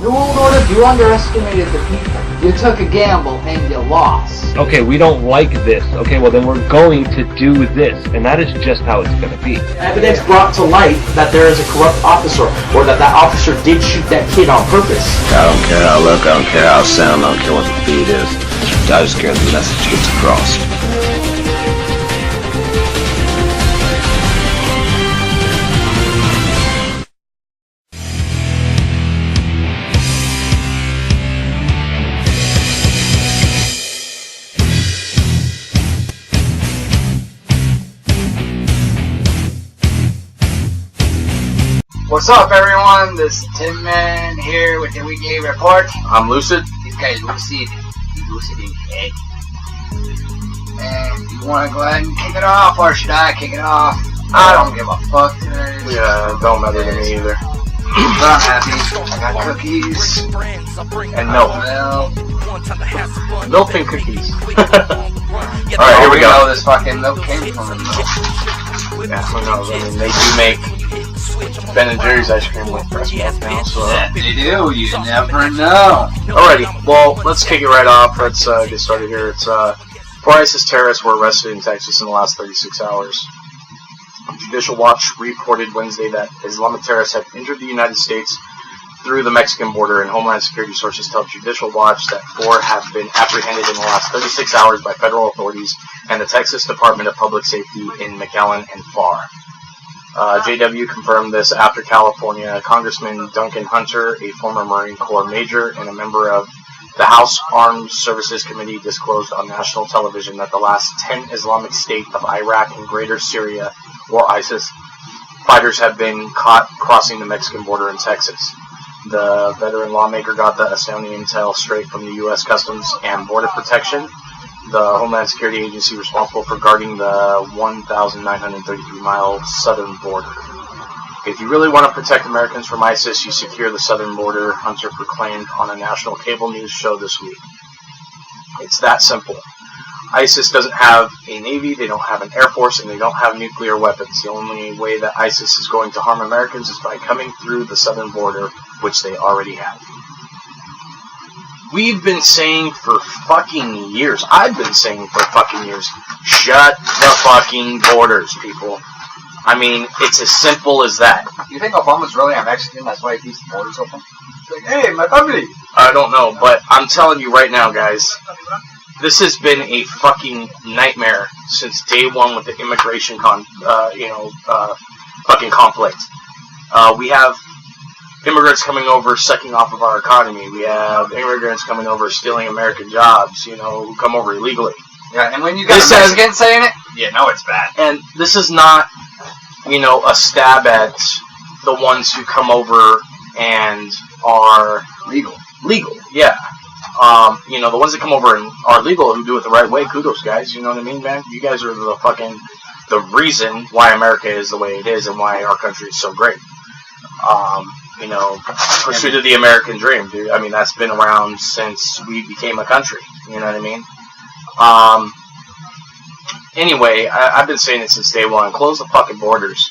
New World Order, you underestimated the people. You took a gamble and you lost. Okay, we don't like this. Okay, well then we're going to do this. And that is just how it's going to be. Evidence brought to light that there is a corrupt officer, or that officer did shoot that kid on purpose. I don't care how I look, I don't care how I sound, I don't care what the beat is. I just care the message gets across. What's up, everyone? This is Tinman here with the weekly report. I'm Lucid. This guy's Lucid. He's Lucid in head. And you want to go ahead and kick it off, or should I kick it off? I don't give a fuck today. Yeah, don't matter to me either. But I'm happy. I got cookies. And milk. Milk and cookies. Alright, here we go. Know this fucking milk came from the milk. Yeah, who knows? I mean, they do make Ben & Jerry's ice cream with fresh milk now, so... They do, you never know. Alrighty, well, let's kick it right off. Let's get started here. It's, 4 ISIS terrorists were arrested in Texas in the last 36 hours. Judicial Watch reported Wednesday that Islamic terrorists have entered the United States through the Mexican border, and Homeland Security sources tell Judicial Watch that 4 have been apprehended in the last 36 hours by federal authorities and the Texas Department of Public Safety in McAllen and Farr. JW confirmed this after California Congressman Duncan Hunter, a former Marine Corps major and a member of the House Armed Services Committee, disclosed on national television that the last 10 Islamic State of Iraq and Greater Syria, or ISIS, fighters have been caught crossing the Mexican border in Texas. The veteran lawmaker got the astounding intel straight from the U.S. Customs and Border Protection, the Homeland Security agency responsible for guarding the 1,933-mile southern border. If you really want to protect Americans from ISIS, you secure the southern border, Hunter proclaimed on a national cable news show this week. It's that simple. ISIS doesn't have a navy, they don't have an air force, and they don't have nuclear weapons. The only way that ISIS is going to harm Americans is by coming through the southern border, which they already have. We've been saying for fucking years, I've been saying for fucking years, shut the fucking borders, people. I mean, it's as simple as that. You think Obama's really a Mexican? That's why he keeps the borders open? It's like, hey, my family! I don't know, but I'm telling you right now, guys, this has been a fucking nightmare since day one with the immigration fucking conflict. We have immigrants coming over, sucking off of our economy. We have immigrants coming over, stealing American jobs, who come over illegally. Yeah, and when you got a Mexican saying it, you know it's bad. And this is not, a stab at the ones who come over and are legal, yeah. The ones that come over and are legal who do it the right way, kudos, guys. You know what I mean, man? You guys are the reason why America is the way it is and why our country is so great. Pursuit of the American dream, dude. I mean, that's been around since we became a country. You know what I mean? Anyway, I've been saying it since day one. Close the fucking borders.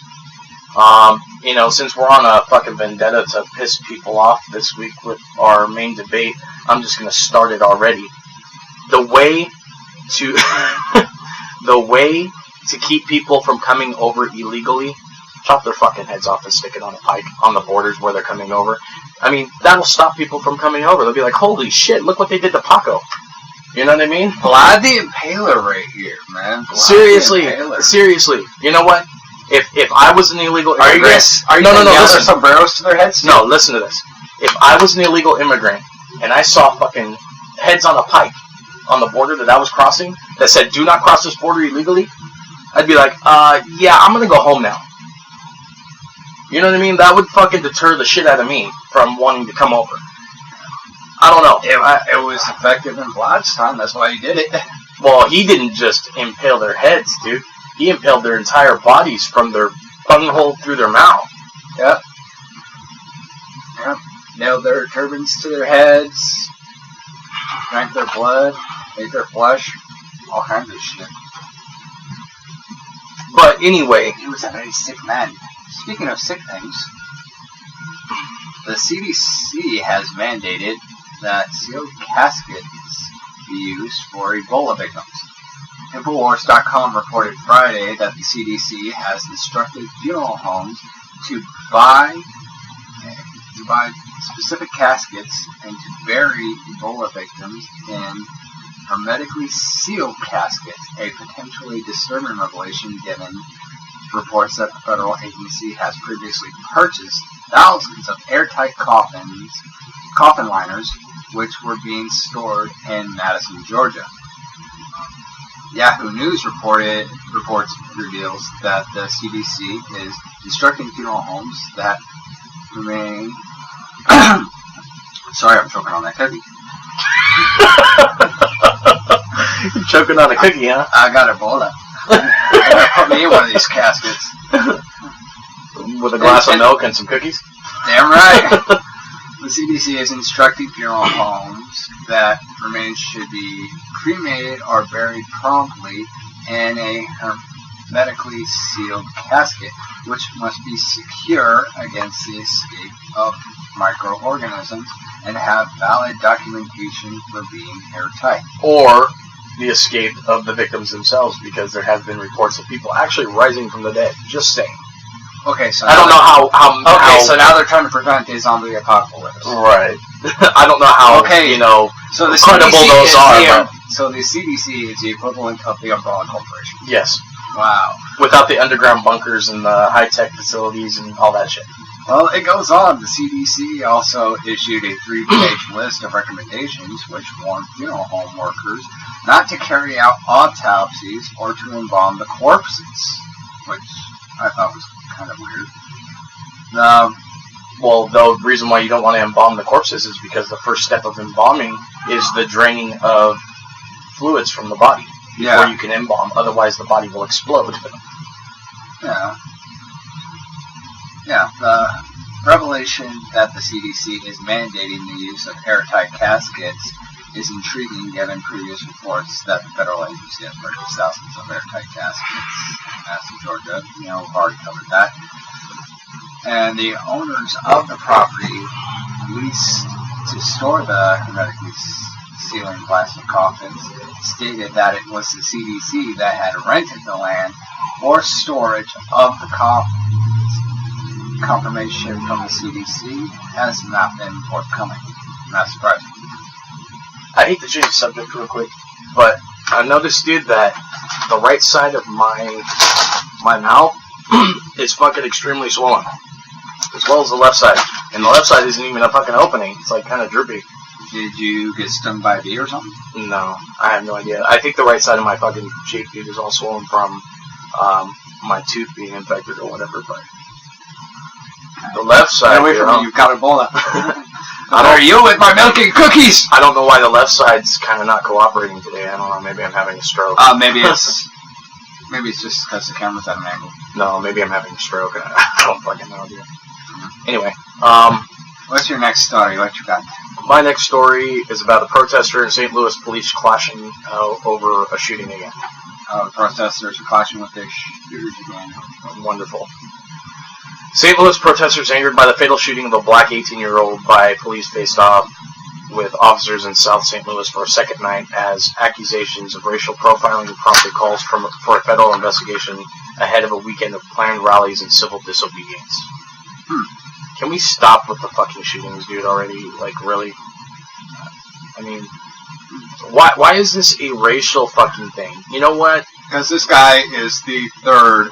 Since we're on a fucking vendetta to piss people off this week with our main debate, I'm just gonna start it already. The way to keep people from coming over illegally, chop their fucking heads off and stick it on a pike on the borders where they're coming over. I mean, that'll stop people from coming over. They'll be like, holy shit, look what they did to Paco. You know what I mean? Vlad the Impaler right here, man. Seriously. You know what? If I was an illegal immigrant... No, listen. Sombreros to their heads? No, listen to this. If I was an illegal immigrant and I saw fucking heads on a pike on the border that I was crossing that said, do not cross this border illegally, I'd be like, yeah, I'm gonna go home now. You know what I mean? That would fucking deter the shit out of me from wanting to come over. I don't know. It was effective in Vlad's time. That's why he did it. Well, he didn't just impale their heads, dude. He impaled their entire bodies from their bunghole through their mouth. Yep. Nailed their turbans to their heads. Drank their blood. Ate their flesh. All kinds of shit. But anyway. He was a very sick man. Speaking of sick things, the CDC has mandated that sealed caskets be used for Ebola victims. Infowars.com reported Friday that the CDC has instructed funeral homes to buy specific caskets and to bury Ebola victims in hermetically sealed caskets, a potentially disturbing revelation given reports that the federal agency has previously purchased thousands of airtight coffin liners, which were being stored in Madison, Georgia. Yahoo News reveals that the CDC is instructing funeral homes that remain... Sorry, I'm choking on that cookie. You're choking on a cookie, huh? I got Ebola. They're gonna put me in one of these caskets. With a glass of milk and some cookies? Damn right. The CDC is instructing funeral homes that remains should be cremated or buried promptly in a hermetically sealed casket, which must be secure against the escape of microorganisms and have valid documentation for being airtight. Or the escape of the victims themselves, because there have been reports of people actually rising from the dead. Just saying. Okay, so I don't know how. So now they're trying to prevent a zombie apocalypse. Right. I don't know how. Okay. So the credible CDC those are. So the CDC is the equivalent of the Umbrella Corporation. Yes. Wow. Without the underground bunkers and the high-tech facilities and all that shit. Well, it goes on. The CDC also issued a 3-page list of recommendations which warned funeral home workers not to carry out autopsies or to embalm the corpses, which I thought was kind of weird. Well, the reason why you don't want to embalm the corpses is because the first step of embalming is the draining of fluids from the body before you can embalm. Otherwise, the body will explode. Yeah. The revelation that the CDC is mandating the use of airtight caskets is intriguing given previous reports that the federal agency has purchased thousands of airtight caskets in Madison, Georgia. We've already covered that. And the owners of the property leased to store the hermetically sealing plastic coffins stated that it was the CDC that had rented the land for storage of the coffins. Confirmation from the CDC has not been forthcoming. Not surprising. I hate to change the subject real quick, but I noticed, dude, that the right side of my mouth is fucking extremely swollen, as well as the left side. And the left side isn't even a fucking opening. It's like kind of droopy. Did you get stung by a bee or something? No, I have no idea. I think the right side of my fucking cheek, dude, is all swollen from my tooth being infected or whatever, but the left side... Get away from me, you've got Ebola. Are you with my milk and cookies? I don't know why the left side's kind of not cooperating today. I don't know, maybe I'm having a stroke. Maybe it's just because the camera's at an angle. No, maybe I'm having a stroke. I don't fucking know, dude. Anyway, what's your next story? What you got? My next story is about a protester in St. Louis, police clashing over a shooting again. The protesters are clashing with their shooters again. Wonderful. St. Louis protesters angered by the fatal shooting of a black 18-year-old by police faced off with officers in South St. Louis for a second night as accusations of racial profiling prompted calls for a federal investigation ahead of a weekend of planned rallies and civil disobedience. Can we stop with the fucking shootings, dude, already? Like, really? I mean, why is this a racial fucking thing? You know what? Because this guy is the third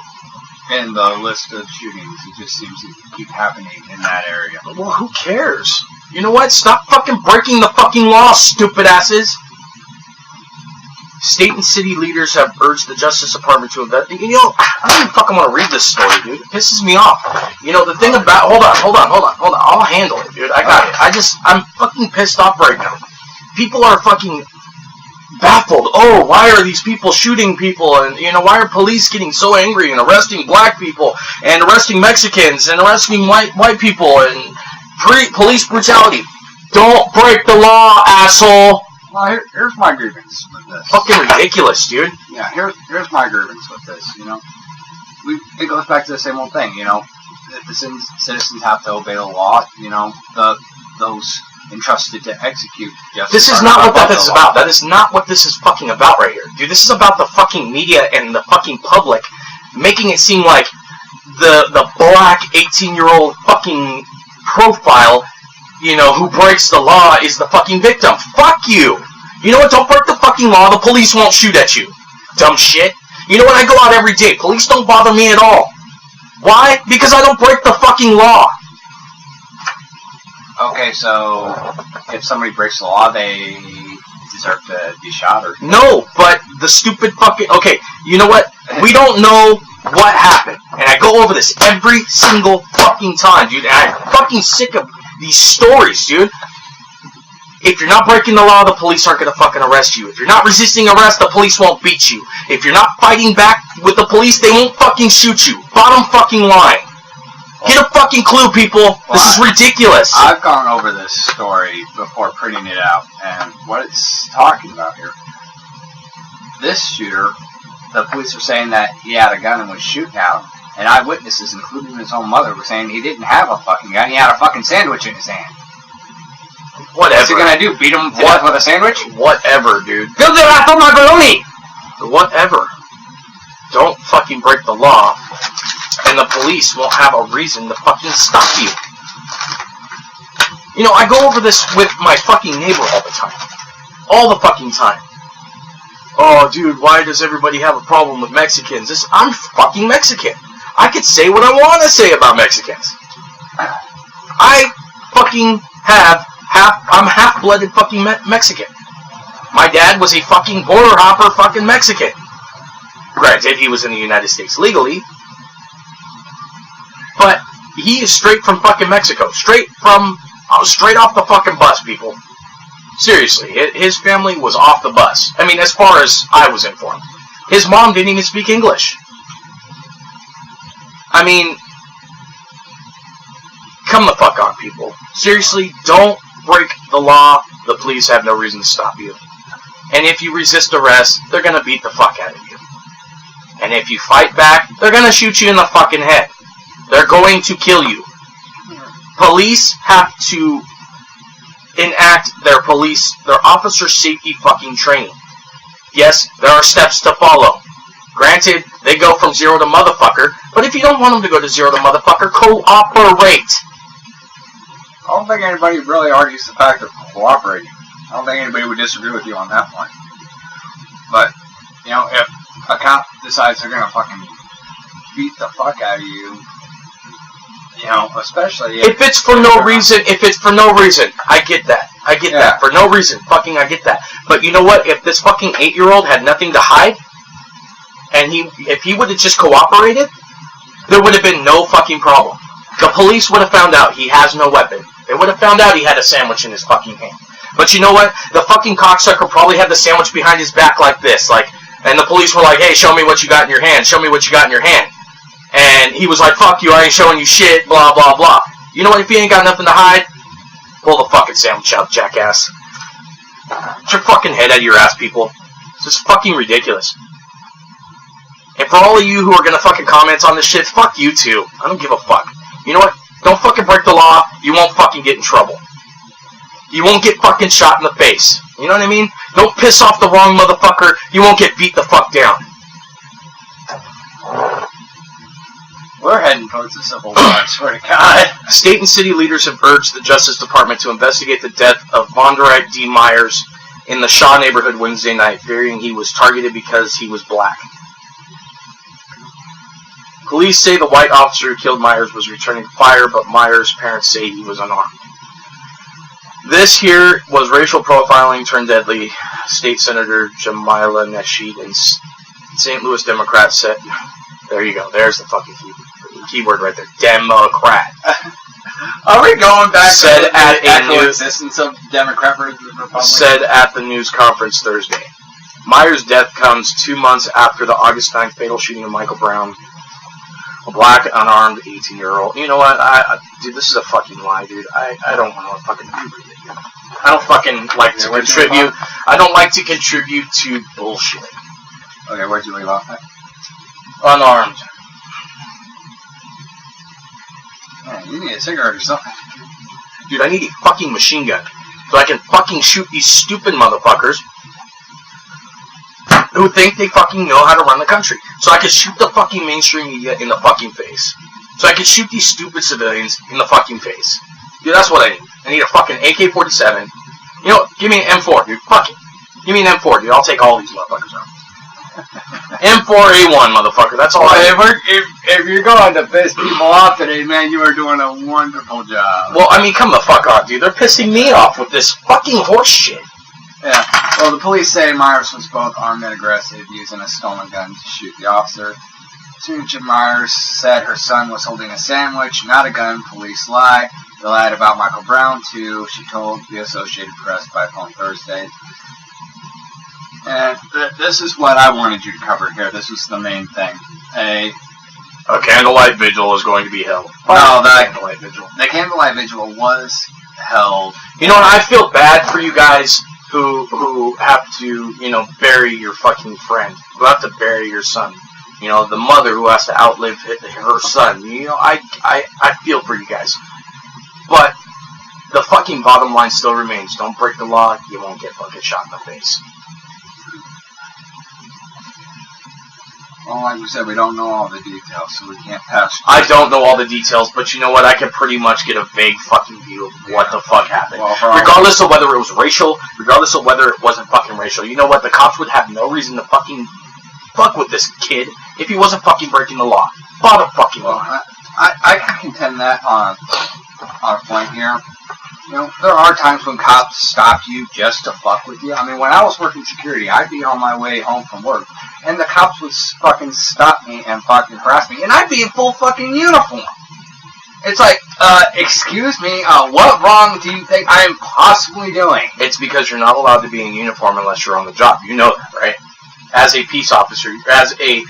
in the list of shootings. It just seems to keep happening in that area. Well, who cares? You know what? Stop fucking breaking the fucking law, stupid asses! State and city leaders have urged the Justice Department to investigate. You know, I don't even fucking want to read this story, dude. It pisses me off. You know, the thing about... Hold on. I'll handle it, dude. I got it. I'm fucking pissed off right now. People are fucking baffled. Oh, why are these people shooting people? And, you know, why are police getting so angry and arresting black people and arresting Mexicans and arresting white people and police brutality? Don't break the law, asshole! Well, here's my grievance with this. Fucking ridiculous, dude. Yeah, here's my grievance with this, you know. It goes back to the same old thing, you know. the citizens have to obey the law, you know, those entrusted to execute justice. This is not what that is about. That is not what this is fucking about right here. Dude, this is about the fucking media and the fucking public making it seem like the black 18-year-old fucking profile, you know, who breaks the law is the fucking victim. Fuck you! You know what? Don't break the fucking law. The police won't shoot at you. Dumb shit. You know what? I go out every day. Police don't bother me at all. Why? Because I don't break the fucking law. Okay, so if somebody breaks the law, they deserve to be shot or... No, but the stupid fucking... Okay, you know what? We don't know what happened. And I go over this every single fucking time, dude. And I'm fucking sick of these stories, dude. If you're not breaking the law, the police aren't going to fucking arrest you. If you're not resisting arrest, the police won't beat you. If you're not fighting back with the police, they won't fucking shoot you. Bottom fucking line. Get a fucking clue, people. This is ridiculous. I've gone over this story before printing it out, and what it's talking about here. This shooter, the police are saying that he had a gun and was shooting at him. And eyewitnesses, including his own mother, were saying he didn't have a fucking gun. He had a fucking sandwich in his hand. Whatever. What's he gonna do? Beat him to death with a sandwich? Whatever, dude. Whatever. Don't fucking break the law, and the police won't have a reason to fucking stop you. You know, I go over this with my fucking neighbor all the time. All the fucking time. Oh, dude, why does everybody have a problem with Mexicans? I'm fucking Mexican. I could say what I want to say about Mexicans. I fucking I'm half-blooded fucking Mexican. My dad was a fucking border hopper fucking Mexican. Granted, he was in the United States legally, but he is straight from fucking Mexico. Straight off the fucking bus, people. Seriously, his family was off the bus. I mean, as far as I was informed. His mom didn't even speak English. I mean, come the fuck on, people. Seriously, don't break the law. The police have no reason to stop you. And if you resist arrest, they're gonna beat the fuck out of you. And if you fight back, they're gonna shoot you in the fucking head. They're going to kill you. Police have to enact their officer safety fucking training. Yes, there are steps to follow. Granted, they go from 0 to motherfucker, but if you don't want them to go to 0 to motherfucker, cooperate. I don't think anybody really argues the fact of cooperating. I don't think anybody would disagree with you on that point. But, you know, if a cop decides they're gonna fucking beat the fuck out of you, you know, especially if it's for no reason, I get that. I get that. For no reason, fucking I get that. But you know what? If this fucking 8-year-old had nothing to hide, and if he would have just cooperated, there would have been no fucking problem. The police would have found out he has no weapon. They would have found out he had a sandwich in his fucking hand. But you know what? The fucking cocksucker probably had the sandwich behind his back like this, and the police were like, hey, show me what you got in your hand. Show me what you got in your hand. And he was like, fuck you, I ain't showing you shit, blah, blah, blah. You know what? If you ain't got nothing to hide, pull the fucking sandwich out, jackass. Get your fucking head out of your ass, people. It's just fucking ridiculous. And for all of you who are gonna fucking comment on this shit, fuck you too. I don't give a fuck. You know what? Don't fucking break the law. You won't fucking get in trouble. You won't get fucking shot in the face. You know what I mean? Don't piss off the wrong motherfucker. You won't get beat the fuck down. We're heading towards the Civil War, I swear to God. State and city leaders have urged the Justice Department to investigate the death of Vonderite D. Myers in the Shaw neighborhood Wednesday night, fearing he was targeted because he was black. Police say the white officer who killed Myers was returning fire, but Myers' parents say he was unarmed. This here was racial profiling turned deadly. State Senator Jamila Nasheed and St. Louis Democrat said, there you go, there's the fucking keyword right there, Democrat. Are we going back said to at the actual existence of Democrat versus Republican? Said at the news conference Thursday. Myers' death comes 2 months after the August 9th fatal shooting of Michael Brown, a black, unarmed 18-year-old. You know what? Dude, this is a fucking lie, dude. I don't want to fucking agree with it. I don't fucking like to contribute. I don't like to contribute to bullshit. Okay, where'd you leave off at? Unarmed. You need a cigarette or something. Dude, I need a fucking machine gun so I can fucking shoot these stupid motherfuckers who think they fucking know how to run the country. So I can shoot the fucking mainstream media in the fucking face. So I can shoot these stupid civilians in the fucking face. Dude, that's what I need. I need a fucking AK-47. You know, give me an M4, dude. Fuck it. Give me an M4, dude. I'll take all these motherfuckers out. M4A1, motherfucker. That's all I need. If you're going to piss people off today, man, you are doing a wonderful job. Well, I mean, come the fuck on, dude. They're pissing me off with this fucking horse shit. Yeah. Well, the police say Myers was both armed and aggressive, using a stolen gun to shoot the officer. Tunja Myers said her son was holding a sandwich, not a gun. Police lie. They lied about Michael Brown, too, she told the Associated Press by phone Thursday. And this is what I wanted you to cover here. This was the main thing. A candlelight vigil is going to be held. No, the candlelight vigil. The candlelight vigil was held. You know, and I feel bad for you guys who have to, you know, bury your fucking friend, who have to bury your son. You know, the mother who has to outlive her son. You know, I feel for you guys. But the fucking bottom line still remains. Don't break the law, you won't get fucking shot in the face. Well, like we said, we don't know all the details, so we can't pass. I don't know all the details, but you know what? I can pretty much get a vague fucking view of what the fuck happened. Well, regardless of whether it was racial, regardless of whether it wasn't fucking racial. You know what? The cops would have no reason to fucking fuck with this kid if he wasn't fucking breaking the law. Bottom fucking line. I can contend that on a point here. You know, there are times when cops stop you just to fuck with you. I mean, when I was working security, I'd be on my way home from work, and the cops would fucking stop me and fucking harass me, and I'd be in full fucking uniform. It's like, excuse me, what wrong do you think I'm possibly doing? It's because you're not allowed to be in uniform unless you're on the job. You know that, right? As a peace officer, as a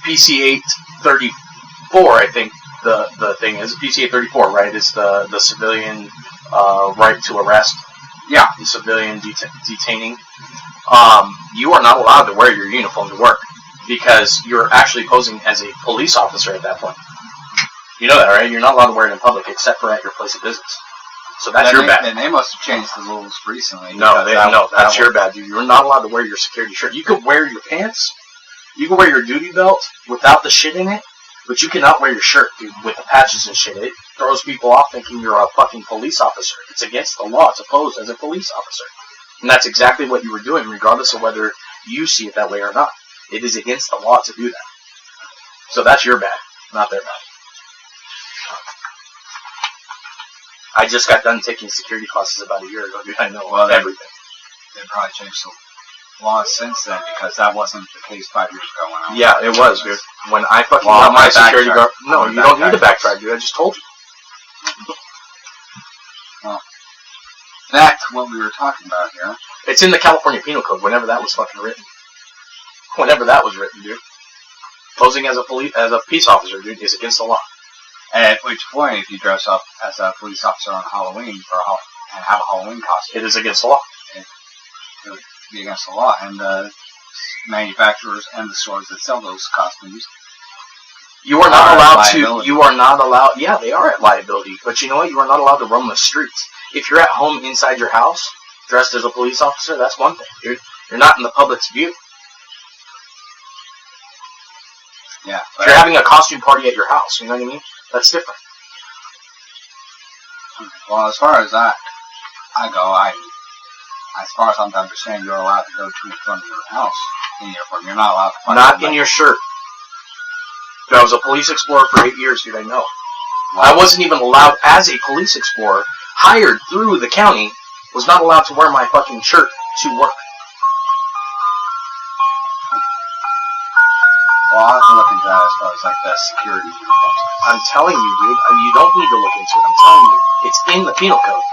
PC 834, I think the thing is, PC 834, right, is the civilian right to arrest. Yeah. The civilian detaining. You are not allowed to wear your uniform to work because you're actually posing as a police officer at that point. You know that, right? You're not allowed to wear it in public except for at your place of business. So that's your bad. And they must have changed the rules recently. No, that's your bad, dude. You're not allowed to wear your security shirt. You can wear your pants, you can wear your duty belt without the shit in it, but you cannot wear your shirt, dude, with the patches and shit. It throws people off thinking you're a fucking police officer. It's against the law to pose as a police officer. And that's exactly what you were doing, regardless of whether you see it that way or not. It is against the law to do that. So that's your bad, not their bad. I just got done taking security classes about a year ago, dude. I know everything. They probably changed the laws since then, because that wasn't the case 5 years ago when I was. Yeah, it was, dude. When I fucking got my security guard. No, you don't need to backtrack, dude. I just told you. Well, back to what we were talking about here. It's in the California Penal Code, whenever that was fucking written. Whenever that was written, dude. Posing as a peace officer, dude, is against the law. At which point, if you dress up as a police officer on Halloween and have a Halloween costume, it is against the law. It would be against the law, and the manufacturers and the stores that sell those costumes. You are not allowed to. You are not allowed. Yeah, they are at liability. But you know what? You are not allowed to roam the streets. If you're at home inside your house, dressed as a police officer, that's one thing, dude. You're not in the public's view. Yeah. If you're having a costume party at your house, you know what I mean? That's different. Well, as far as I go, as far as I'm to understand, you're allowed to go to and from your house in uniform. You're not allowed to. Not in your shirt. I was a police explorer for 8 years, dude. I know. Well, I wasn't even allowed as a police explorer, hired through the county, was not allowed to wear my fucking shirt to work. Well, I'll have to look into that as far as like the security uniforms. I'm telling you, dude. You don't need to look into it. I'm telling you, it's in the penal code.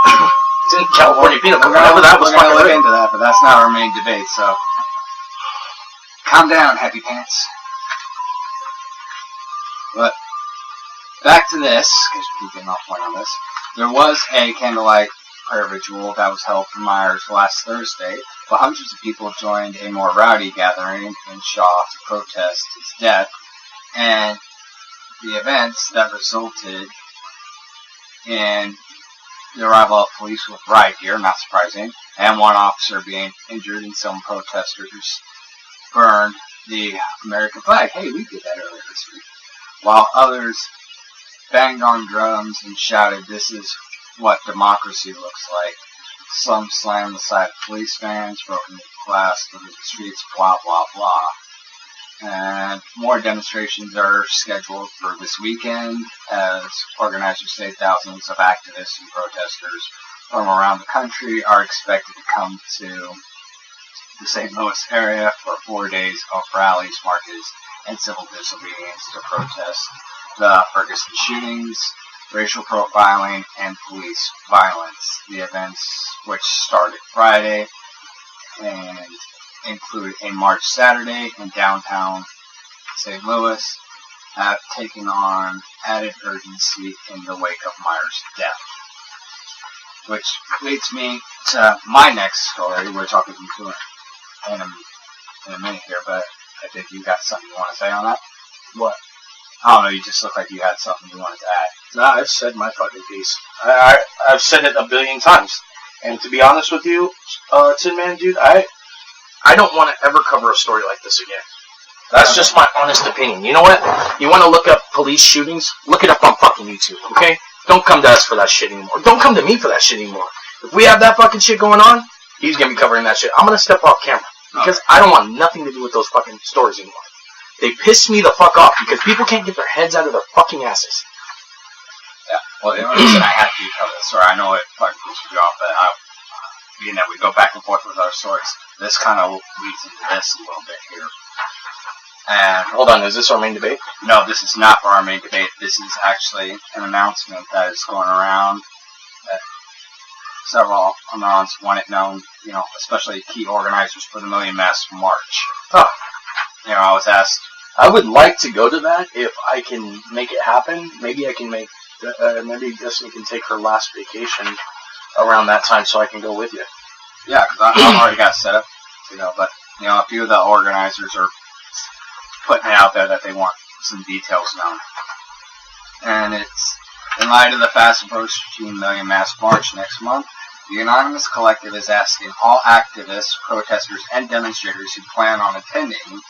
It's in the California penal code. Whenever that was fucking look into that, but that's not our main debate. So, calm down, happy pants. But back to this, because we keep getting off point on this. There was a candlelight prayer ritual that was held for Myers last Thursday, but hundreds of people joined a more rowdy gathering in Shaw to protest his death. And the events that resulted in the arrival of police with riot gear, not surprising, and one officer being injured and some protesters burned the American flag. Hey, we did that earlier this week. While others banged on drums and shouted, "This is what democracy looks like." Some slammed the side of police vans, broken glass through the streets, blah, blah, blah. And more demonstrations are scheduled for this weekend, as organizers say thousands of activists and protesters from around the country are expected to come to the St. Louis area for 4 days of rallies, marches, and civil disobedience to protest the Ferguson shootings, racial profiling, and police violence. The events, which started Friday and include a march Saturday in downtown St. Louis, have taken on added urgency in the wake of Meyer's death. Which leads me to my next story, which I'll get into in a minute here, but I think you got something you want to say on that? What? I don't know, you just look like you had something you wanted to add. Nah, I've said my fucking piece. I've said it a billion times. And to be honest with you, Tinman, dude, I don't want to ever cover a story like this again. That's just my honest opinion. You know what? You want to look up police shootings? Look it up on fucking YouTube, okay? Don't come to us for that shit anymore. Don't come to me for that shit anymore. If we have that fucking shit going on, he's going to be covering that shit. I'm going to step off camera. Because I don't want nothing to do with those fucking stories anymore. They piss me the fuck off because people can't get their heads out of their fucking asses. Yeah, well, the only reason I had to cover this story, I know it fucking pisses you off, but being that we go back and forth with our stories, this kind of leads into this a little bit here. And hold on, is this our main debate? No, this is not for our main debate. This is actually an announcement that is going around that several anons want it known, you know, especially key organizers for the Million Mask March. Huh. You know, I was asked, I would like to go to that if I can make it happen. Maybe I can make, maybe Destiny can take her last vacation around that time so I can go with you. Yeah, because I've already got set up, you know, but, you know, a few of the organizers are putting it out there that they want some details known. And it's, in light of the fast approaching Million Mask March next month, the Anonymous Collective is asking all activists, protesters, and demonstrators who plan on attending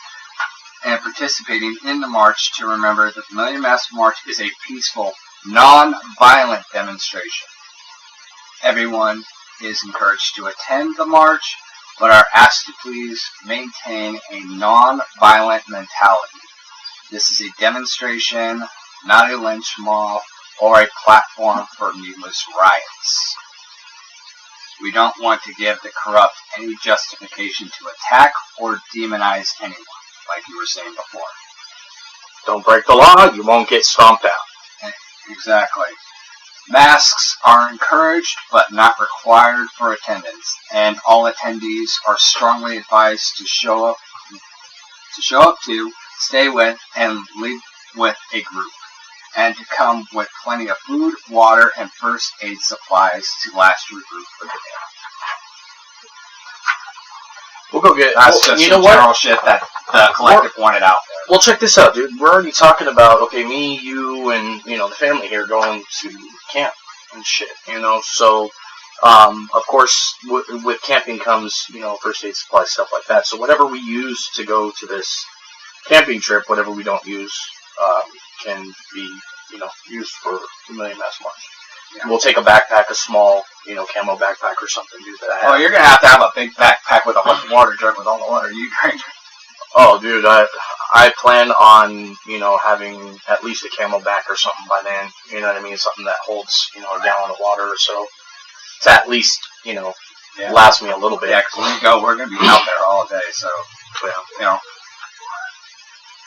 and participating in the march to remember that the Million Mask March is a peaceful, non-violent demonstration. Everyone is encouraged to attend the march, but are asked to please maintain a non-violent mentality. This is a demonstration, not a lynch mob or a platform for needless riots. We don't want to give the corrupt any justification to attack or demonize anyone, like you were saying before. Don't break the law, you won't get stomped out. Exactly. Masks are encouraged but not required for attendance, and all attendees are strongly advised to show up to, stay with, and leave with a group, and to come with plenty of food, water, and first aid supplies to last your group for the day. We'll go get. That's just some general shit that the collective wanted out there. Well, check this out, dude. We're already talking about, okay, me, you, and, you know, the family here going to camp and shit, you know. So, of course, with camping comes, you know, first aid supplies, stuff like that. So whatever we use to go to this camping trip, whatever we don't use, can be, you know, used for the Million Mask March. Yeah. We'll take a backpack, a small, you know, camo backpack or something, dude, that I have. Oh, you're going to have a big backpack with a water jug with all the water you drink. Oh, dude, I plan on, you know, having at least a camelback or something by then. You know what I mean? Something that holds, you know, a gallon of water or so to at least, you know, last me a little bit. Yeah, because when we go, we're going to be out there all day. So, you know,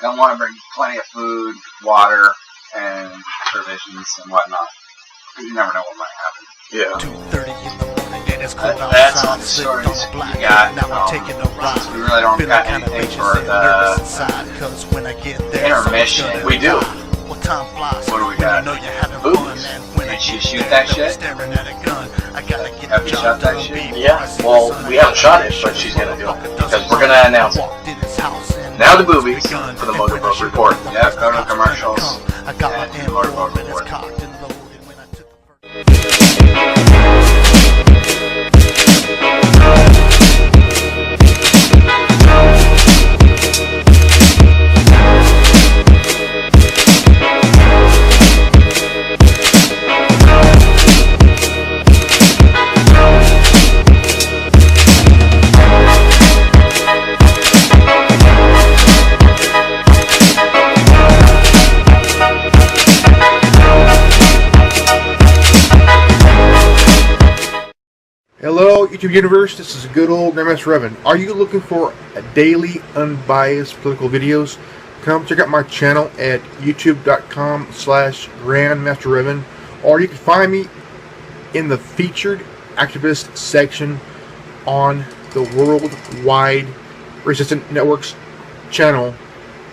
don't want to bring plenty of food, water, and provisions and whatnot. You never know what might happen. Yeah. 2:30 in the morning, and it's cold That's all outside. the Slipped stories on black. we got. Now I'm taking a ride. We really don't Feeling got kinda anything vicious for and nervous the inside, 'cause when I get there, intermission. someone's gonna We do. die. Well, time flies What do we when got? you know you're having Booze. fun, and when Did I you get shoot there, that they'll be shit? staring at a gun. I gotta get Have the you job shot that done shit? before Yeah, I see well, the sun we haven't shot it, shine. but she's gonna do it because we're gonna announce it. Walked in his house and Now the boobies for the Motorboat Report. Yeah, go to commercials. I got my And Motorboat M4 and it's Report. cocked and loaded when I took the first. Hello, YouTube Universe. This is good old MS Revan. Are you looking for daily, unbiased political videos? Come check out my channel at youtube.com/GrandmasterRevan, or you can find me in the featured activist section on the Worldwide Resistant Networks channel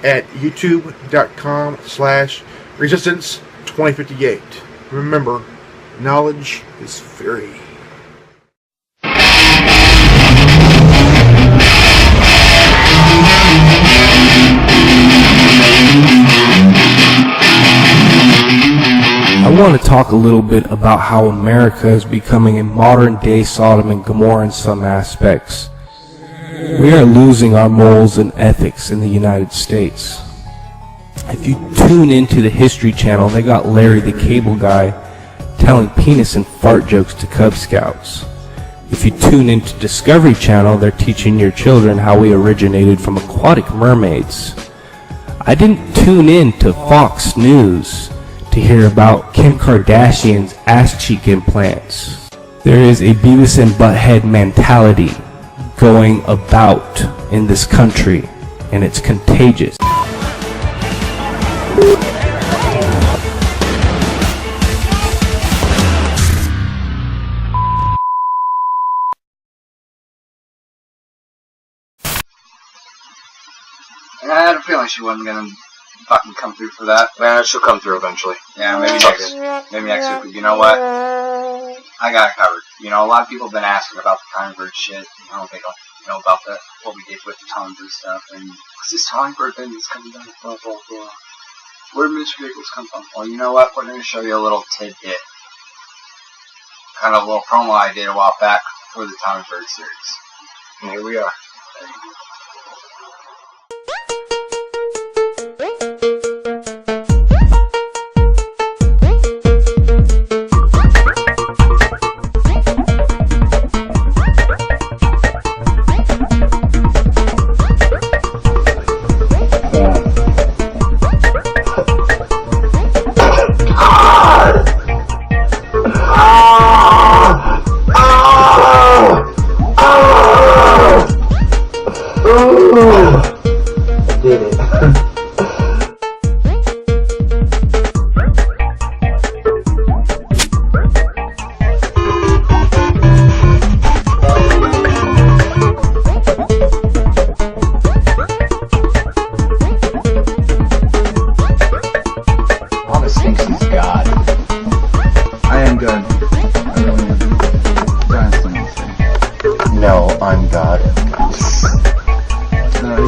at youtube.com/Resistance2058. Remember, knowledge is free. I want to talk a little bit about how America is becoming a modern-day Sodom and Gomorrah in some aspects. We are losing our morals and ethics in the United States. If you tune into the History Channel, they got Larry the Cable Guy telling penis and fart jokes to Cub Scouts. If you tune into Discovery Channel, they're teaching your children how we originated from aquatic mermaids. I didn't tune in to Fox News to hear about Kim Kardashian's ass cheek implants. There is a Beavis and Butthead mentality going about in this country, and it's contagious. I had a feeling she wasn't gonna fucking come through for that. Yeah, she'll come through eventually. Yeah, maybe next week. You know what? I got it covered. You know, a lot of people have been asking about the Hummingbird shit. I don't think they don't know about what we did with the Hummingbird stuff. And what's this Hummingbird thing that's coming down? Blah, blah, blah. Where did Mr. Giggles come from? Well, you know what? We're going to show you a little tidbit. Kind of a little promo I did a while back for the Hummingbird series. And here we are. There you go.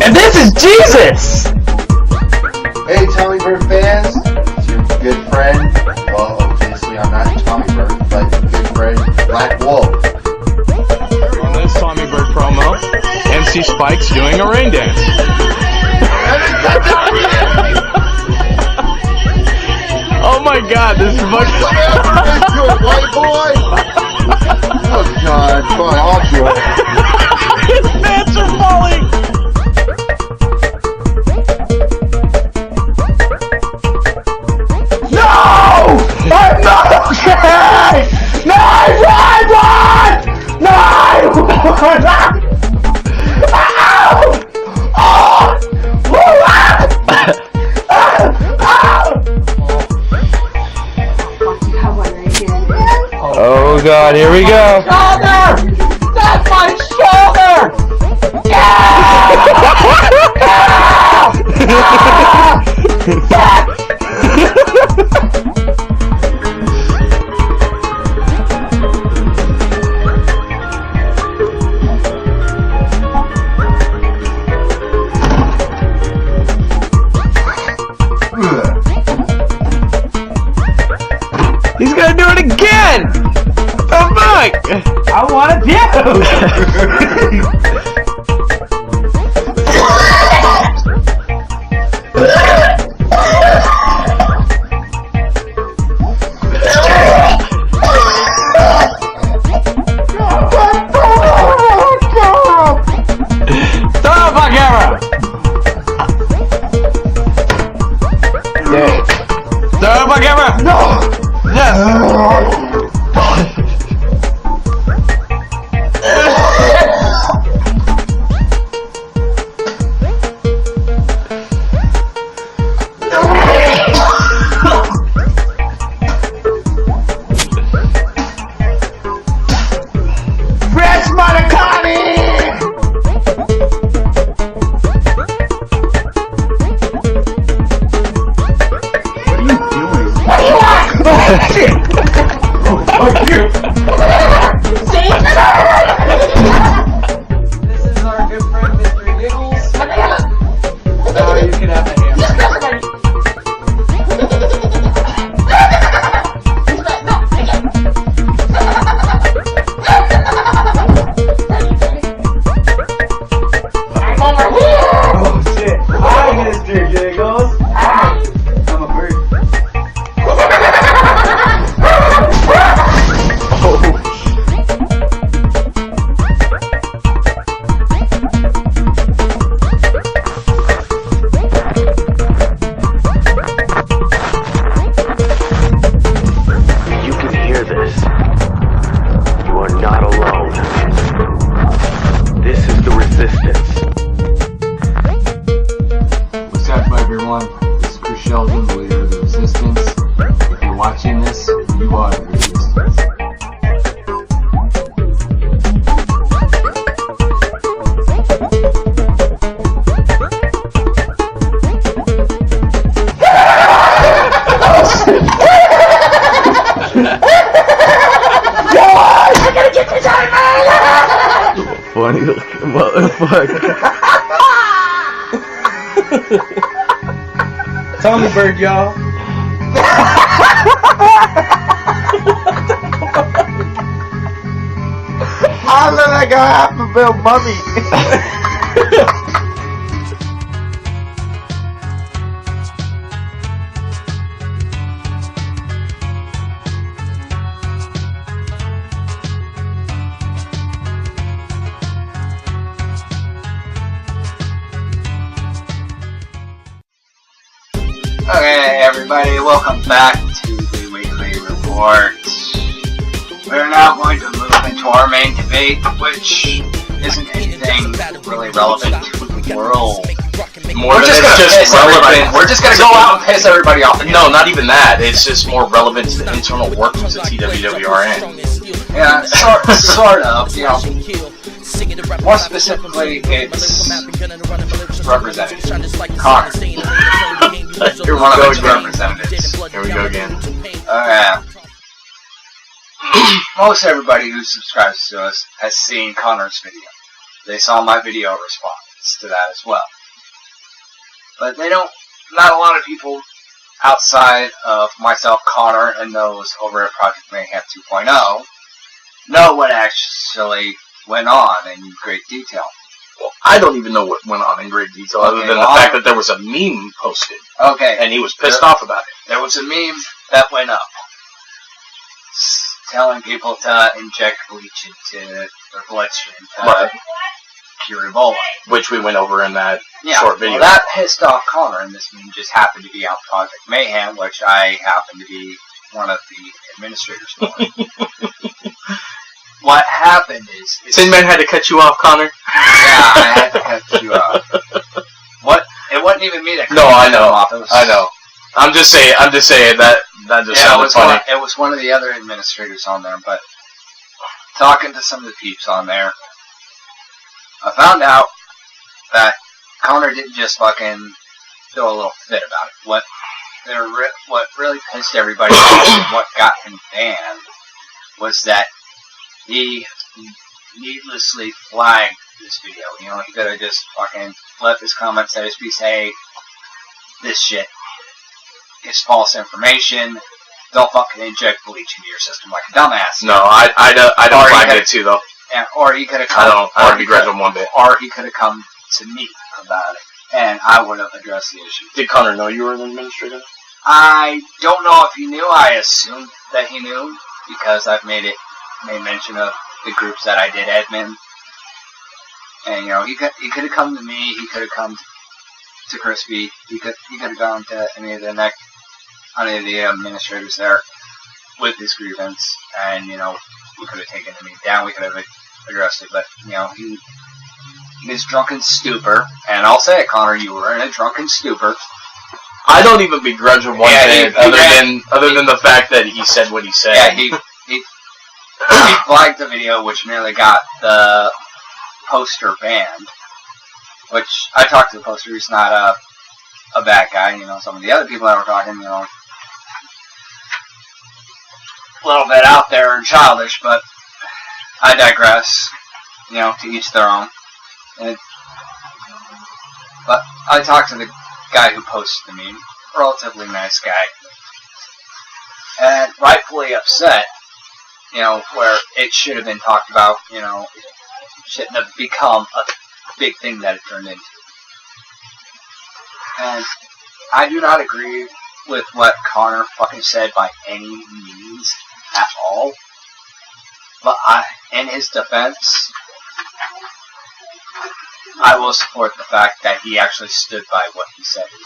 And this is Jesus! Hey, Tommy Bird fans, it's your good friend. Well, obviously I'm not Tommy Bird, but good friend Black Wolf. On this Tommy Bird promo, MC Spike's doing a rain dance. Oh my God, this is fucking. White boy. Oh God, fine, I'll do it. His pants are falling. No! I'm not okay! No! No! Oh God, here we go. Shoulder! That's my shoulder! fuck? I want to This is our good friend, Mr. Giggles. Now you can have the hammer. Oh shit. Hi, Mr. Giggles. I'm a bird. You can hear this. You are not alone. This is the resistance. What's up, everyone? This is Chris Sheldon, the leader of the resistance. If you're watching this, you are the resistance. Funny looking motherfucker. Tommy Bird, y'all. I look like a half-a-bill mummy. Okay, everybody, welcome back to the weekly report. We're now going to move into our main debate, which isn't anything really relevant to the world. More than it's just relevant. We're just gonna go out and piss everybody off. No, not even that. It's just more relevant to the internal workings of TWWRN. Yeah, sort of, you know. More specifically, it's representatives. Connor. You're one of those representatives. Here we go again. Most everybody who subscribes to us has seen Connor's video. They saw my video response to that as well. But they don't, not a lot of people outside of myself, Connor, and those over at Project Mayhem 2.0 know what actually went on in great detail. Well, I don't even know what went on in great detail, other than the fact that there was a meme posted. Okay. And he was pissed off about it. There was a meme that went up telling people to inject bleach into their bloodstream to cure Ebola. Which we went over in that short video. Well, that pissed off Connor, and this meme just happened to be on Project Mayhem, which I happen to be one of the administrators for. What happened is... Tinman had to cut you off, Connor? Yeah, I had to cut you off. It wasn't even me that cut you off. I know. I'm just saying that just sounded funny. It was one of the other administrators on there, but talking to some of the peeps on there, I found out that Connor didn't just fucking throw a little fit about it. What really pissed everybody off and what got him banned was that he needlessly flagged this video. You know, he could have just fucking left his comments, say, hey, this shit is false information. they'll fucking inject bleach into your system like a dumbass. No, I don't like it too, though. And, or he could have come. I don't begrudge him one bit. Or he could have come to me about it, and I would have addressed the issue. Did Connor know you were an administrator? I don't know if he knew. I assumed that he knew because I've made mention of the groups that I did admin. And he could have come to me. He could have come to Crispy. He could have gone to any of the administrators there with his grievance, and we could have taken the meeting down. We could have addressed it, but he is drunken stupor, and I'll say it, Connor. You were in a drunken stupor. I don't even begrudge him one bit, other than the fact that he said what he said. Yeah, he flagged the video, which nearly got the poster banned. Which I talked to the poster. He's not a bad guy. Some of the other people that were talking, a little bit out there and childish, but I digress. To each their own. But I talked to the guy who posted the meme, relatively nice guy, and rightfully upset, where it should have been talked about, shouldn't have become a big thing that it turned into. And I do not agree with what Connor fucking said by any means at all, but in his defense, I will support the fact that he actually stood by what he said and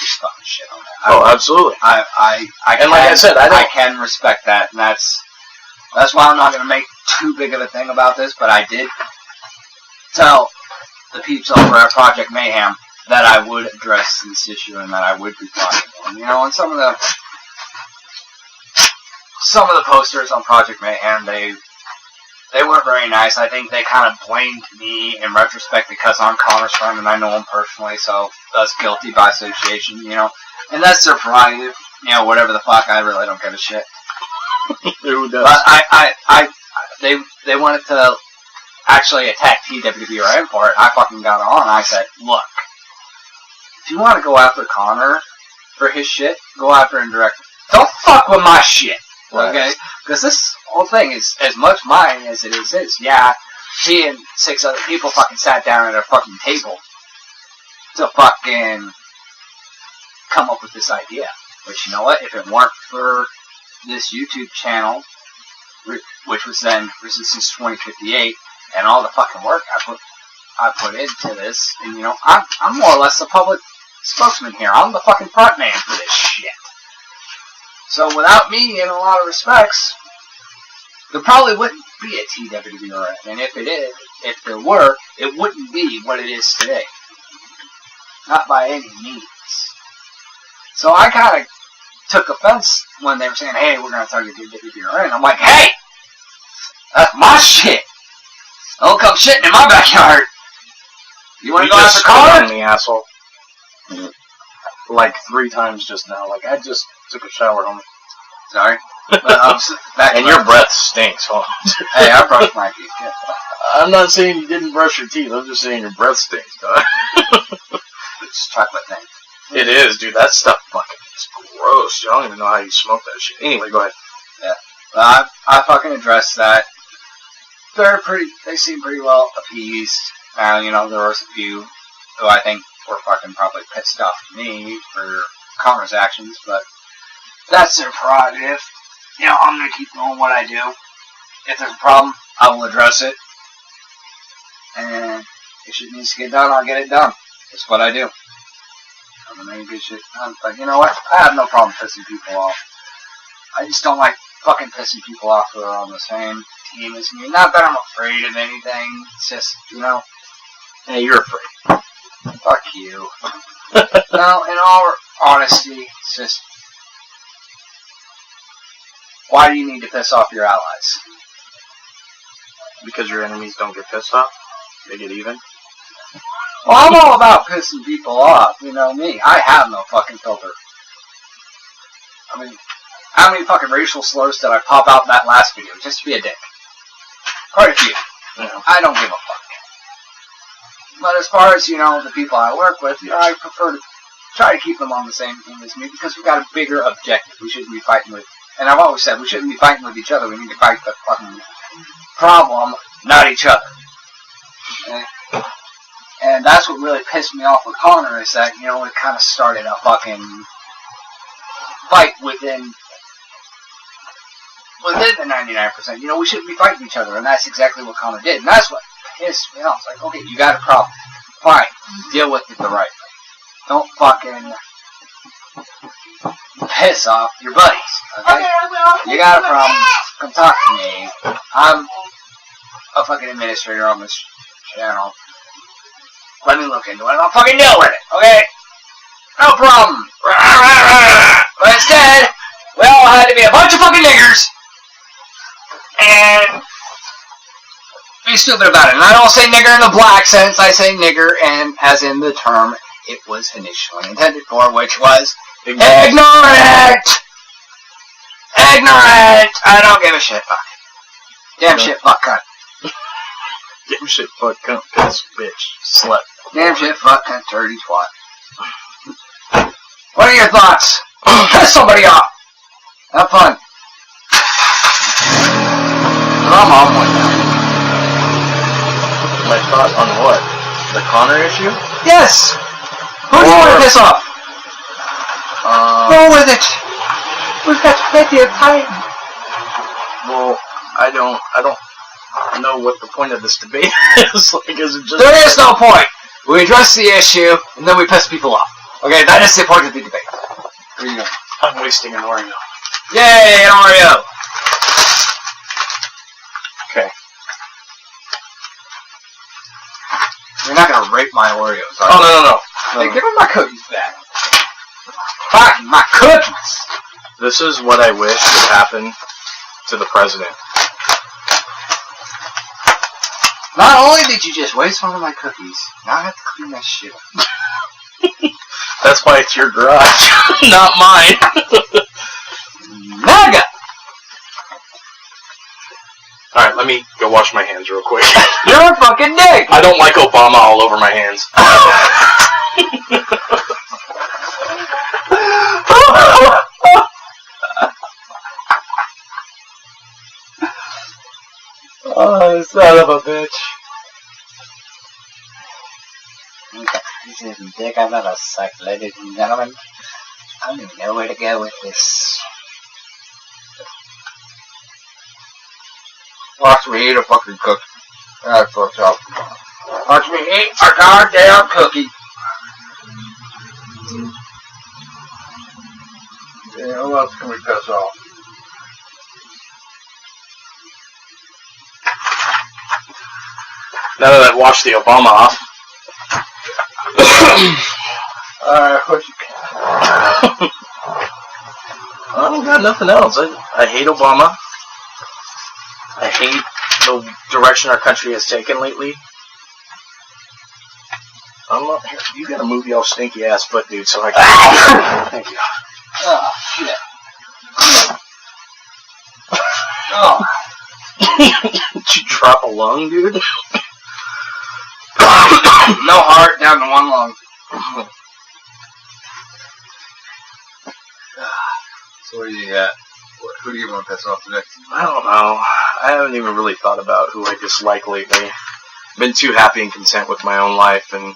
just fucking shit on that. Oh, absolutely. I can respect that, and that's why I'm not going to make too big of a thing about this, but I did tell the peeps over at Project Mayhem that I would address this issue and that I would be talking to them. And some of the posters on Project Mayhem, they weren't very nice. I think they kind of blamed me in retrospect because I'm Connor's friend and I know him personally, so that's guilty by association, And that's their prerogative, whatever the fuck. I really don't give a shit. Who does? But they wanted to actually attack TWBRM for it. I fucking got on. I said, look, if you want to go after Connor for his shit, go after him directly. Don't fuck with my shit. Okay? Because this whole thing is as much mine as it is his. Yeah, he and 6 other people fucking sat down at a fucking table to fucking come up with this idea. But you know what? If it weren't for this YouTube channel, which was then Resistance 2058, and all the fucking work I put into this, and I'm more or less the public spokesman here. I'm the fucking front man for this shit. So without me, in a lot of respects, there probably wouldn't be a TWBRM. And if there were, it wouldn't be what it is today. Not by any means. So I kind of took offense when they were saying, hey, we're going to target TWBRM. And I'm like, hey! That's my shit! Don't come shitting in my backyard! You want to go after Connor? You just asshole. Like 3 times just now. Like, I just took a shower, homie. Sorry? And your breath stinks, huh? Hey, I brushed my teeth. Yeah. I'm not saying you didn't brush your teeth. I'm just saying your breath stinks, dog. It's chocolate thing. It is, dude. That stuff fucking is gross. I don't even know how you smoke that shit. Anyway, go ahead. Yeah. Well, I fucking addressed that. They seem pretty well appeased. Now, there was a few who I think were fucking probably pissed off at me for Connor's actions, but that's their prerogative. I'm gonna keep doing what I do. If there's a problem, I will address it. And if shit needs to get done, I'll get it done. That's what I do. I'm gonna make good shit done. But you know what? I have no problem pissing people off. I just don't like fucking pissing people off who are on the same team as me. Not that I'm afraid of anything. It's just, Hey, you're afraid. Fuck you. No, in all honesty, it's just, why do you need to piss off your allies? Because your enemies don't get pissed off? They get even? Well, I'm all about pissing people off, you know me. I have no fucking filter. I mean, how many fucking racial slurs did I pop out in that last video just to be a dick? Quite a few. I don't give a fuck. But as far as, the people I work with, I prefer to try to keep them on the same thing as me because we've got a bigger objective. We shouldn't be fighting with, and I've always said we shouldn't be fighting with each other. We need to fight the fucking problem, not each other. Okay? And that's what really pissed me off with Connor is that, it kind of started a fucking fight within the 99%. We shouldn't be fighting each other, and that's exactly what Connor did. And that's what pissed me off. It's like, okay, you got a problem. Fine. Deal with it the right way. Don't fucking piss off your buddies, okay? You got a problem, come talk to me. I'm a fucking administrator on this channel. Let me look into it and I'll fucking deal with it, okay? No problem. But instead, we all had to be a bunch of fucking niggers and be stupid about it. And I don't say nigger in the black sense, I say nigger and as in the term it was initially intended for, which was ignorant! Ignorant! I don't give a shit, fuck. Damn shit, fuck, cunt. Damn shit, fuck, cunt, piss, bitch, slut. Damn shit, fuck, cunt, dirty twat. What are your thoughts? Piss somebody off! Have fun. I'm on one now. My thought on what? The Connor issue? Yes! Who do you want to piss off? Go with it! We've got plenty of time. Well, I don't know what the point of this debate is. Like, is it just... There is no point! We address the issue, and then we piss people off. Okay, that is the point of the debate. Here you go. I'm wasting an Oreo. Yay, an Oreo! Okay. You're not gonna rape my Oreos, are you? Oh, no. Hey, give me my cookies back. Fuck, my cookies! This is what I wish would happen to the president. Not only did you just waste one of my cookies, now I have to clean that shit up. That's why it's your garage, not mine. Naga! Alright, let me go wash my hands real quick. You're a fucking dick! I don't like Obama all over my hands. Oh, son of a bitch. This is the dick I've ever sucked, ladies and gentlemen. I don't even know where to go with this. Watch me eat a fucking cookie. That's what's up. Watch me eat a goddamn cookie. Yeah, who else can we piss off? Now that I've washed the Obama off. What you I don't got nothing else. I hate Obama. I hate the direction our country has taken lately. I'm not here. You gotta move your stinky ass foot, dude, so I can. Thank you. Oh, shit. Oh. Did you drop a lung, dude? No heart, down to one lung. So what do you got? Who do you want to piss off today? I don't know. I haven't even really thought about who I dislike lately. I've been too happy and content with my own life and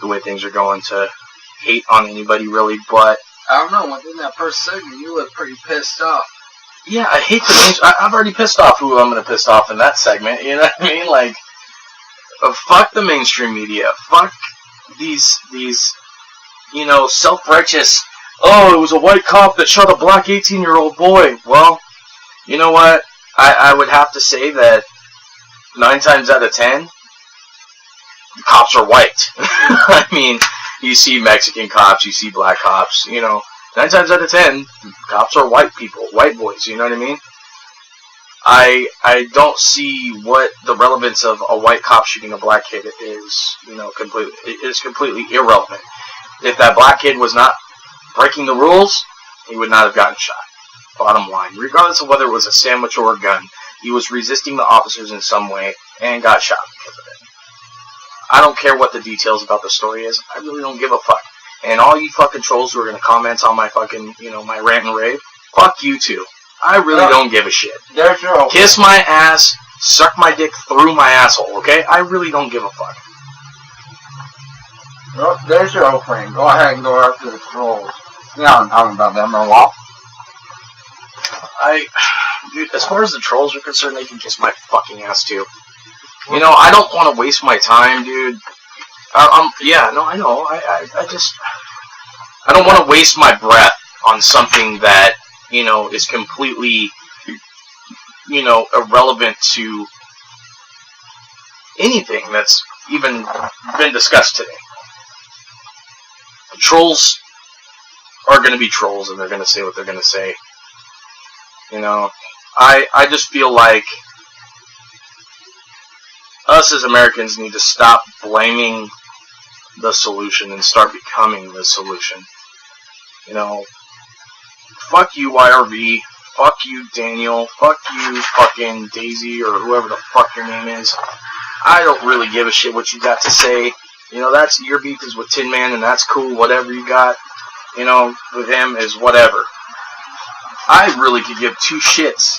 the way things are going to hate on anybody really, but... I don't know, within that first segment, you look pretty pissed off. Yeah, I hate the names. I've already pissed off who I'm going to piss off in that segment, you know what I mean? Like, fuck the mainstream media. Fuck these, you know, self-righteous, oh, it was a white cop that shot a black 18-year-old boy. Well, you know what? I would have to say that 9 times out of 10, cops are white. I mean, you see Mexican cops, you see black cops, you know. 9 times out of 10, cops are white people, white boys, you know what I mean? I don't see what the relevance of a white cop shooting a black kid is, you know, completely irrelevant. If that black kid was not breaking the rules, he would not have gotten shot. Bottom line, regardless of whether it was a sandwich or a gun, he was resisting the officers in some way and got shot because of it. I don't care what the details about the story is. I really don't give a fuck. And all you fucking trolls who are gonna comment on my fucking, my rant and rave, fuck you too. I really don't give a shit. There's your opening. Kiss my ass, suck my dick through my asshole, okay? I really don't give a fuck. Well, there's your opening. Go ahead and go after the trolls. You know what I'm talking about them or what? Dude, as far as the trolls are concerned, they can kiss my fucking ass too. I don't want to waste my time, dude. I know. I don't want to waste my breath on something that, is completely, irrelevant to anything that's even been discussed today. The trolls are going to be trolls, and they're going to say what they're going to say. I just feel like us as Americans need to stop blaming the solution and start becoming the solution. Fuck you, YRV. Fuck you, Daniel. Fuck you, fucking Daisy, or whoever the fuck your name is. I don't really give a shit what you got to say. That's your beef is with Tinman, and that's cool. Whatever you got, with him is whatever. I really could give two shits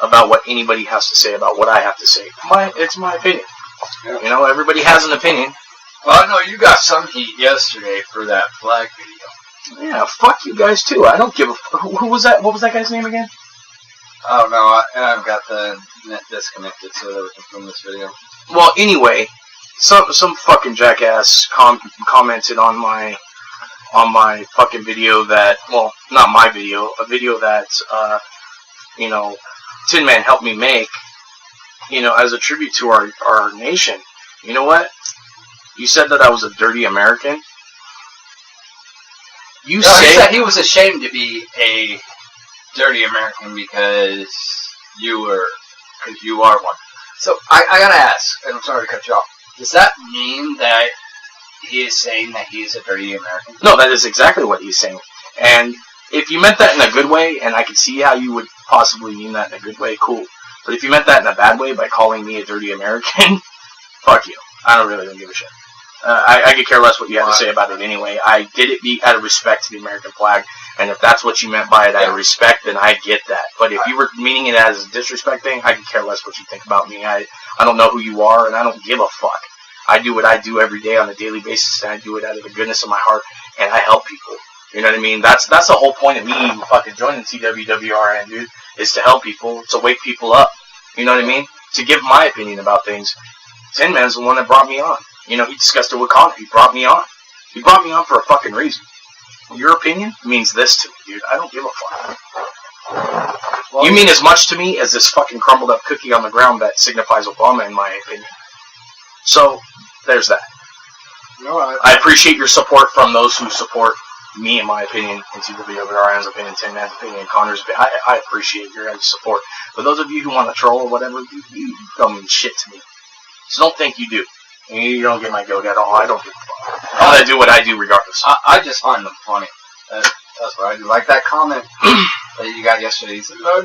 about what anybody has to say about what I have to say. It's my opinion. Yeah. Everybody has an opinion. Well, I know you got some heat yesterday for that flag video. Yeah, fuck you guys too. I don't give a who was that? What was that guy's name again? Oh no, I've got the net disconnected so that we can film this video. Well, anyway, some fucking jackass commented on my fucking video that, well, not my video, a video that Tin Man helped me make, as a tribute to our nation. You know what? You said that I was a dirty American. He said he was ashamed to be a dirty American because you are one. So I gotta ask, and I'm sorry to cut you off. Does that mean that he is saying that he is a dirty American? No, that is exactly what he's saying. And if you meant that in a good way, and I can see how you would possibly mean that in a good way, cool. But if you meant that in a bad way by calling me a dirty American, fuck you. I don't give a shit. I could care less what you have to say about it anyway. I did it out of respect to the American flag, and if that's what you meant by it out of respect, then I get that. But if you were meaning it as disrespecting, I could care less what you think about me. I don't know who you are, and I don't give a fuck. I do what I do every day on a daily basis, and I do it out of the goodness of my heart, and I help people. You know what I mean? That's the whole point of me fucking joining TWWRN, dude, is to help people, to wake people up. You know what I mean? To give my opinion about things. Tin Man's the one that brought me on. He discussed it with Connor. He brought me on. He brought me on for a fucking reason. Your opinion means this to me, dude. I don't give a fuck. Well, you mean as much to me as this fucking crumbled up cookie on the ground that signifies Obama, in my opinion. So, there's that. No, I appreciate your support from those who support me, in my opinion, and TWRN's opinion, Tin Man's opinion, and Connor's opinion. I appreciate your guys' support. But those of you who want to troll or whatever, you don't mean shit to me. So don't think you do. You don't get my goat at all. I don't give a fuck. I'm going to do what I do regardless. I just find them funny. That's what I do. Like that comment that you got yesterday. He said, I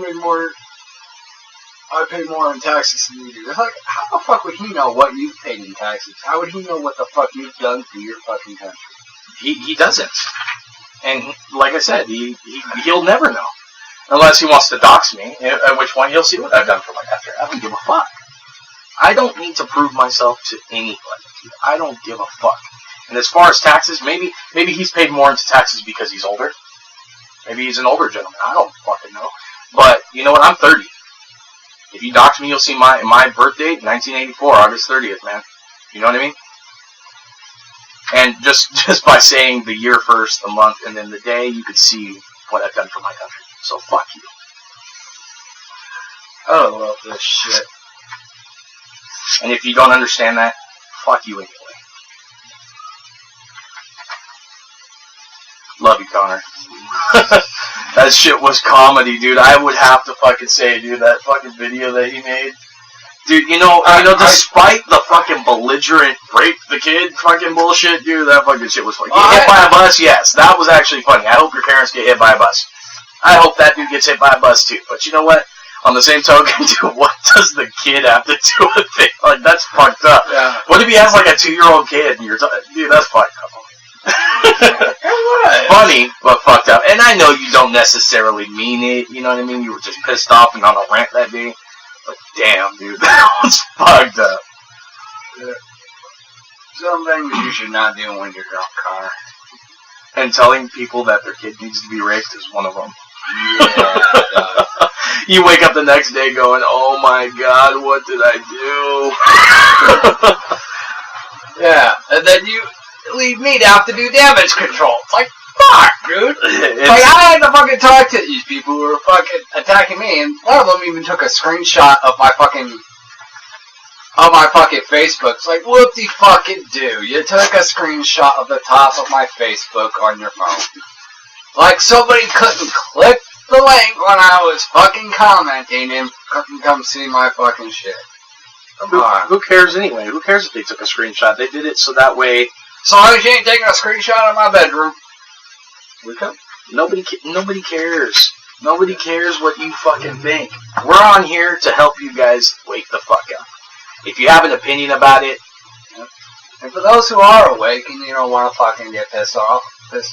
pay more in taxes than you do. It's like, how the fuck would he know what you've paid in taxes? How would he know what the fuck you've done for your fucking country? He doesn't. And like I said, he'll never know. Unless he wants to dox me, at which point he'll see what I've done for my country. I don't give a fuck. I don't need to prove myself to anybody. I don't give a fuck. And as far as taxes, maybe he's paid more into taxes because he's older. Maybe he's an older gentleman. I don't fucking know. But you know what? I'm 30. If you dox me, you'll see my birth date, 1984, August 30th, man. You know what I mean? And just by saying the year first, the month, and then the day, you could see what I've done for my country. So fuck you. I love this shit. And if you don't understand that, fuck you anyway. Love you, Connor. That shit was comedy, dude. I would have to fucking say, dude, that fucking video that he made. Dude, despite the fucking belligerent rape the kid fucking bullshit, dude, that fucking shit was funny. Get hit by a bus? Yes, that was actually funny. I hope your parents get hit by a bus. I hope that dude gets hit by a bus, too. But you know what? On the same token, dude, what does the kid have to do with it? Like, that's fucked up. Yeah. What if he has, like, a 2-year-old kid? And dude, that's fucked up. funny, but fucked up. And I know you don't necessarily mean it, you know what I mean? You were just pissed off and on a rant that day. But damn, dude, that was fucked up. Yeah. Some things you should not do when you're drunk, Connor. And telling people that their kid needs to be raped is one of them. Yeah, you wake up the next day going, oh my god, what did I do? Yeah, and then you leave me to have to do damage control. It's like, fuck, dude. Like, I had to fucking talk to these people who were fucking attacking me, and one of them even took a screenshot of my fucking Facebook. It's like, whoop-de-fucking-do. You took a screenshot of the top of my Facebook on your phone. Like, somebody couldn't click the link when I was fucking commenting and couldn't come see my fucking shit. Who cares anyway? Who cares if they took a screenshot? They did it so that way... So long as you ain't taking a screenshot of my bedroom. Nobody cares. Nobody cares what you fucking think. We're on here to help you guys wake the fuck up. If you have an opinion about it... And for those who are awake and you don't want to fucking get pissed off just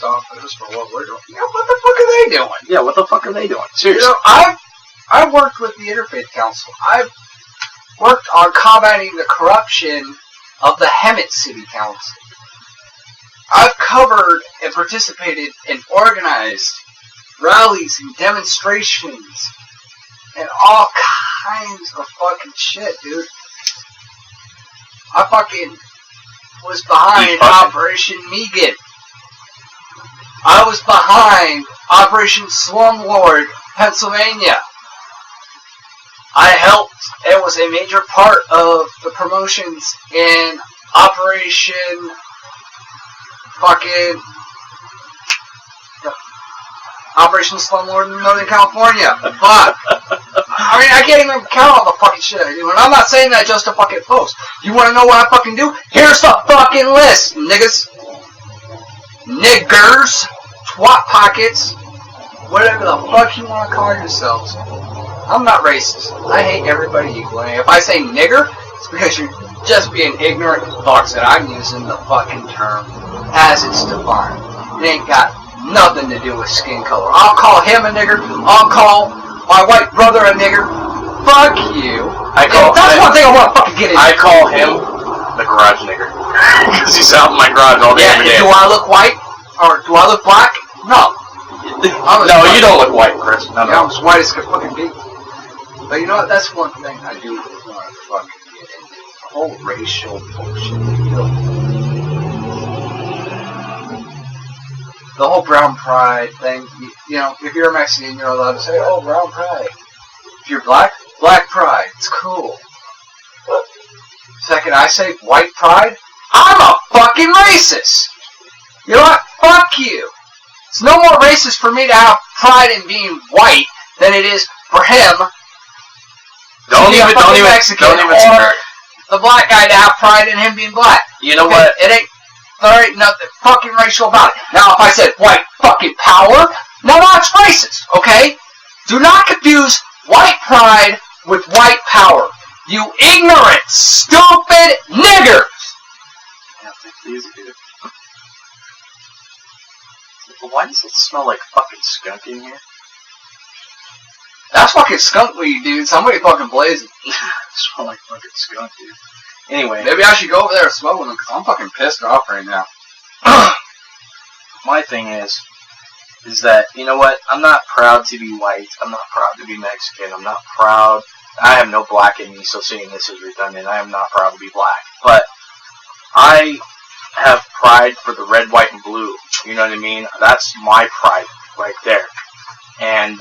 for what we're doing, what the fuck are they doing? Yeah, what the fuck are they doing? Seriously. I've worked with the Interfaith Council. I've worked on combating the corruption of the Hemet City Council. I've covered and participated in organized rallies and demonstrations and all kinds of fucking shit, dude. I fucking was behind Operation Megan. I was behind Operation Slumlord, Pennsylvania. I helped and was a major part of the promotions in Operation Slumlord in Northern California. Fuck. I mean, I can't even count all the fucking shit I do. And I'm not saying that just to fucking post. You want to know what I fucking do? Here's the fucking list, niggas. Niggers. Twat pockets. Whatever the fuck you want to call yourselves. I'm not racist. I hate everybody equally. If I say nigger, it's because you're just being ignorant fucks that I'm using the fucking term as it's defined. It ain't got nothing to do with skin color. I'll call him a nigger. I'll call my white brother a nigger. Fuck you. That's one thing I want to fucking get into. I call him the garage nigger. Because he's out in my garage all day every day. Do I look white? Or do I look black? No. No, you don't look white, Chris. No. I'm as white as could fucking be. But you know what? That's one thing I do want to fucking get into. The whole racial bullshit. The whole brown pride thing. You know, if you're a Mexican, you're allowed to say, oh, brown pride. If you're black, black pride. It's cool. Second, I say white pride, I'm a fucking racist. You know what? Fuck you. It's no more racist for me to have pride in being white than it is for him Don't even or the black guy to have pride in him being black. You know what? There ain't nothing fucking racial about it. Now, if I said white fucking power, now that's racist, okay? Do not confuse white pride with white power. You ignorant, stupid niggers! Yeah, take it easy, dude. Why does it smell like fucking skunk in here? That's fucking skunk weed, dude. Somebody fucking blaze it. Smell like fucking skunk, dude. Anyway. Maybe I should go over there and smoke with them, because I'm fucking pissed off right now. My thing is that, you know what? I'm not proud to be white. I'm not proud to be Mexican. I'm not proud. I have no black in me, so saying this is redundant. I am not proud to be black. But I have pride for the red, white, and blue. You know what I mean? That's my pride right there. And,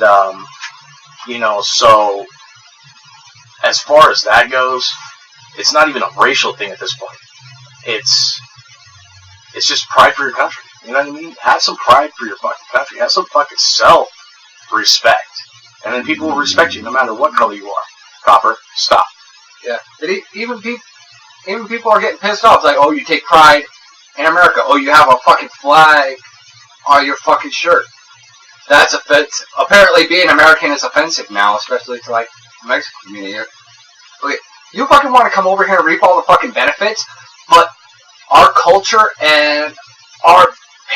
you know, so as far as that goes, it's not even a racial thing at this point. It's just pride for your country. You know what I mean? Have some pride for your fucking country. Have some fucking self-respect. And then people will respect you no matter what color you are. Copper, stop. Yeah. Even people are getting pissed off. It's like, oh, you take pride in America. Oh, you have a fucking flag on your fucking shirt. That's offensive. Apparently being American is offensive now, especially to, like, the Mexican community. Okay, you fucking want to come over here and reap all the fucking benefits, but our culture and our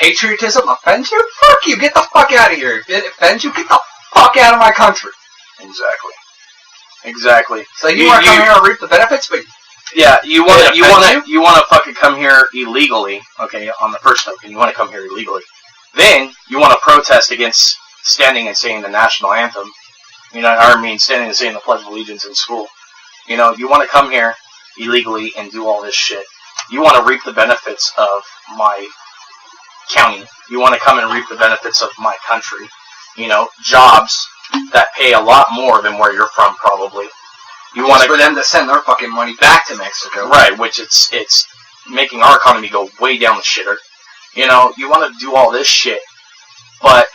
patriotism offends you, fuck you, get the fuck out of here. If it offends you, get the fuck out of my country. Exactly. So you want to come here and reap the benefits, but yeah, you want to fucking come here illegally. Okay, on the first token, you want to come here illegally. Then you want to protest against standing and saying the national anthem. You know, I mean, standing and saying the Pledge of Allegiance in school. You know, you want to come here illegally and do all this shit. You want to reap the benefits of my county. You want to come and reap the benefits of my country. You know, jobs that pay a lot more than where you're from, probably. You want for them to send their fucking money back to Mexico, right? Which it's making our economy go way down the shitter. You know, you want to do all this shit, but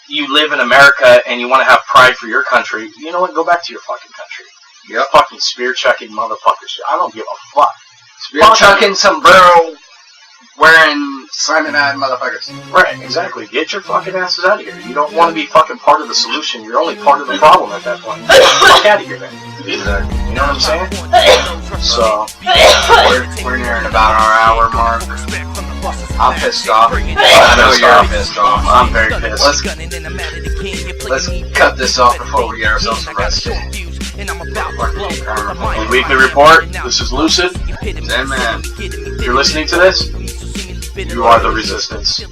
you live in America and you want to have pride for your country. You know what? Go back to your fucking country. You fucking spear-chucking motherfuckers. I don't give a fuck. Spear-chucking, sombrero wearing, slamming mad motherfuckers. Right, exactly. Get your fucking asses out of here. You don't want to be fucking part of the solution. You're only part of the problem at that point. Get the fuck out of here, then. Exactly. You know what I'm saying? So, we're nearing about our hour mark. I'm pissed off. I know you're pissed off. I'm very pissed. Let's cut this off before we get ourselves arrested. The weekly report. This is Lucid. Tinman. If you're listening to this, you are the resistance.